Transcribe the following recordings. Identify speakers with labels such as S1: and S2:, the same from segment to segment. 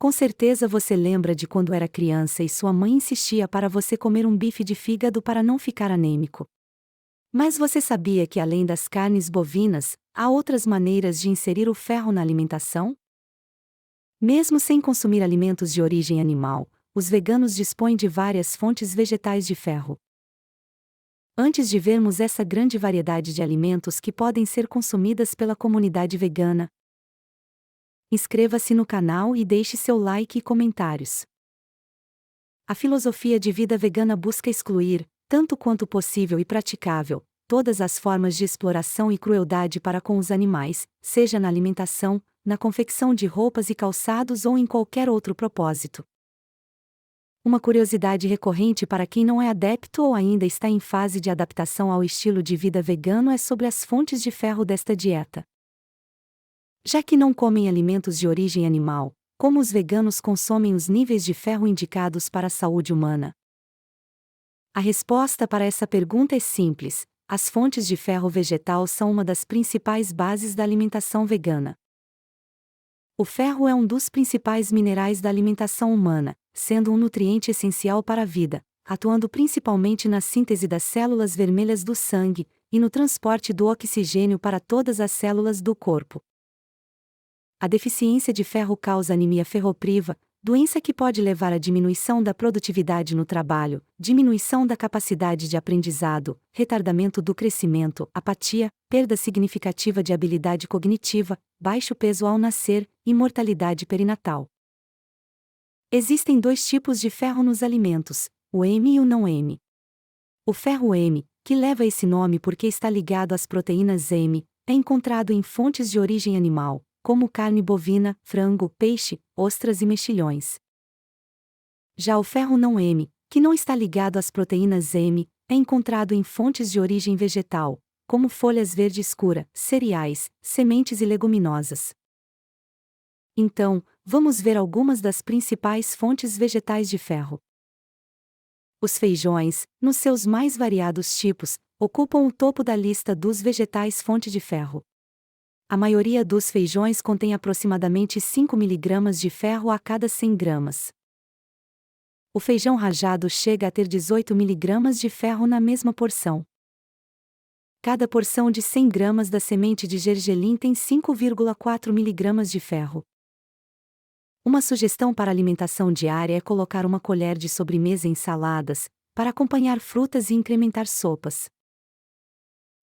S1: Com certeza você lembra de quando era criança e sua mãe insistia para você comer um bife de fígado para não ficar anêmico. Mas você sabia que além das carnes bovinas, há outras maneiras de inserir o ferro na alimentação? Mesmo sem consumir alimentos de origem animal, os veganos dispõem de várias fontes vegetais de ferro. Antes de vermos essa grande variedade de alimentos que podem ser consumidas pela comunidade vegana, inscreva-se no canal e deixe seu like e comentários. A filosofia de vida vegana busca excluir, tanto quanto possível e praticável, todas as formas de exploração e crueldade para com os animais, seja na alimentação, na confecção de roupas e calçados ou em qualquer outro propósito. Uma curiosidade recorrente para quem não é adepto ou ainda está em fase de adaptação ao estilo de vida vegano é sobre as fontes de ferro desta dieta. Já que não comem alimentos de origem animal, como os veganos consomem os níveis de ferro indicados para a saúde humana? A resposta para essa pergunta é simples: as fontes de ferro vegetal são uma das principais bases da alimentação vegana. O ferro é um dos principais minerais da alimentação humana, sendo um nutriente essencial para a vida, atuando principalmente na síntese das células vermelhas do sangue e no transporte do oxigênio para todas as células do corpo. A deficiência de ferro causa anemia ferropriva, doença que pode levar à diminuição da produtividade no trabalho, diminuição da capacidade de aprendizado, retardamento do crescimento, apatia, perda significativa de habilidade cognitiva, baixo peso ao nascer e mortalidade perinatal. Existem dois tipos de ferro nos alimentos, o M e o não M. O ferro M, que leva esse nome porque está ligado às proteínas M, é encontrado em fontes de origem animal, como carne bovina, frango, peixe, ostras e mexilhões. Já o ferro não M, que não está ligado às proteínas M, é encontrado em fontes de origem vegetal, como folhas verde escura, cereais, sementes e leguminosas. Então, vamos ver algumas das principais fontes vegetais de ferro. Os feijões, nos seus mais variados tipos, ocupam o topo da lista dos vegetais fonte de ferro. A maioria dos feijões contém aproximadamente 5 mg de ferro a cada 100 gramas. O feijão rajado chega a ter 18 mg de ferro na mesma porção. Cada porção de 100 gramas da semente de gergelim tem 5,4 mg de ferro. Uma sugestão para alimentação diária é colocar uma colher de sobremesa em saladas, para acompanhar frutas e incrementar sopas.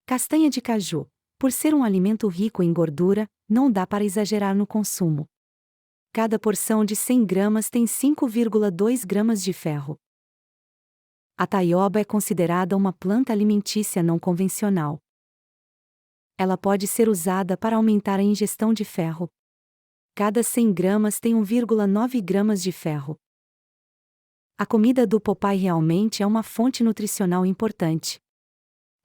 S1: Castanha de caju. Por ser um alimento rico em gordura, não dá para exagerar no consumo. Cada porção de 100 gramas tem 5,2 gramas de ferro. A taioba é considerada uma planta alimentícia não convencional. Ela pode ser usada para aumentar a ingestão de ferro. Cada 100 gramas tem 1,9 gramas de ferro. A comida do Popeye realmente é uma fonte nutricional importante.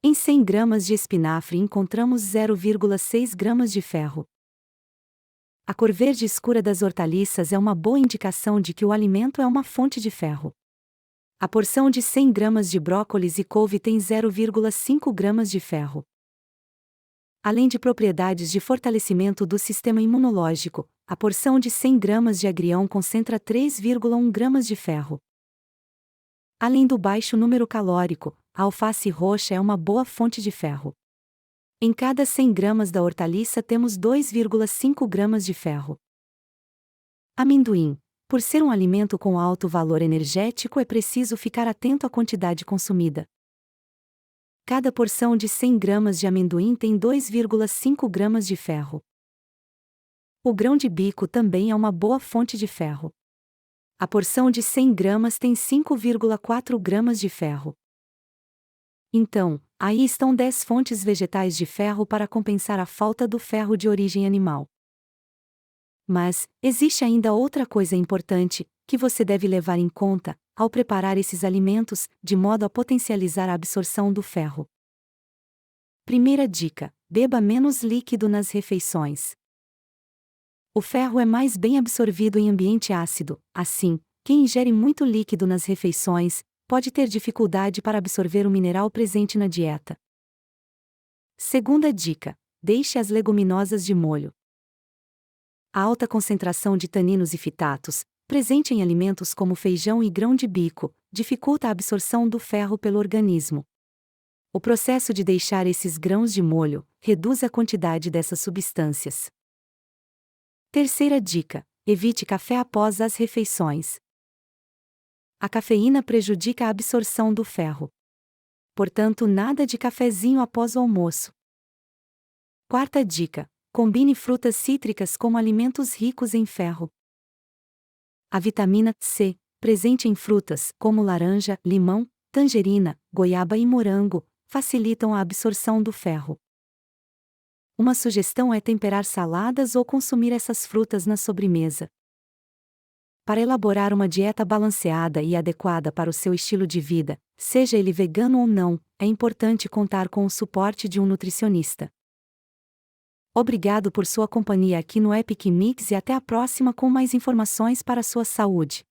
S1: Em 100 gramas de espinafre encontramos 0,6 gramas de ferro. A cor verde escura das hortaliças é uma boa indicação de que o alimento é uma fonte de ferro. A porção de 100 gramas de brócolis e couve tem 0,5 gramas de ferro. Além de propriedades de fortalecimento do sistema imunológico, a porção de 100 gramas de agrião concentra 3,1 gramas de ferro. Além do baixo número calórico, a alface roxa é uma boa fonte de ferro. Em cada 100 gramas da hortaliça temos 2,5 gramas de ferro. Amendoim. Por ser um alimento com alto valor energético é preciso ficar atento à quantidade consumida. Cada porção de 100 gramas de amendoim tem 2,5 gramas de ferro. O grão de bico também é uma boa fonte de ferro. A porção de 100 gramas tem 5,4 gramas de ferro. Então, aí estão 10 fontes vegetais de ferro para compensar a falta do ferro de origem animal. Mas, existe ainda outra coisa importante, que você deve levar em conta, ao preparar esses alimentos, de modo a potencializar a absorção do ferro. Primeira dica: beba menos líquido nas refeições. O ferro é mais bem absorvido em ambiente ácido, assim, quem ingere muito líquido nas refeições, pode ter dificuldade para absorver o mineral presente na dieta. Segunda dica: deixe as leguminosas de molho. A alta concentração de taninos e fitatos, presente em alimentos como feijão e grão de bico, dificulta a absorção do ferro pelo organismo. O processo de deixar esses grãos de molho reduz a quantidade dessas substâncias. Terceira dica: evite café após as refeições. A cafeína prejudica a absorção do ferro. Portanto, nada de cafezinho após o almoço. Quarta dica: combine frutas cítricas como alimentos ricos em ferro. A vitamina C, presente em frutas como laranja, limão, tangerina, goiaba e morango, facilitam a absorção do ferro. Uma sugestão é temperar saladas ou consumir essas frutas na sobremesa. Para elaborar uma dieta balanceada e adequada para o seu estilo de vida, seja ele vegano ou não, é importante contar com o suporte de um nutricionista. Obrigado por sua companhia aqui no Epic Mix e até a próxima com mais informações para a sua saúde.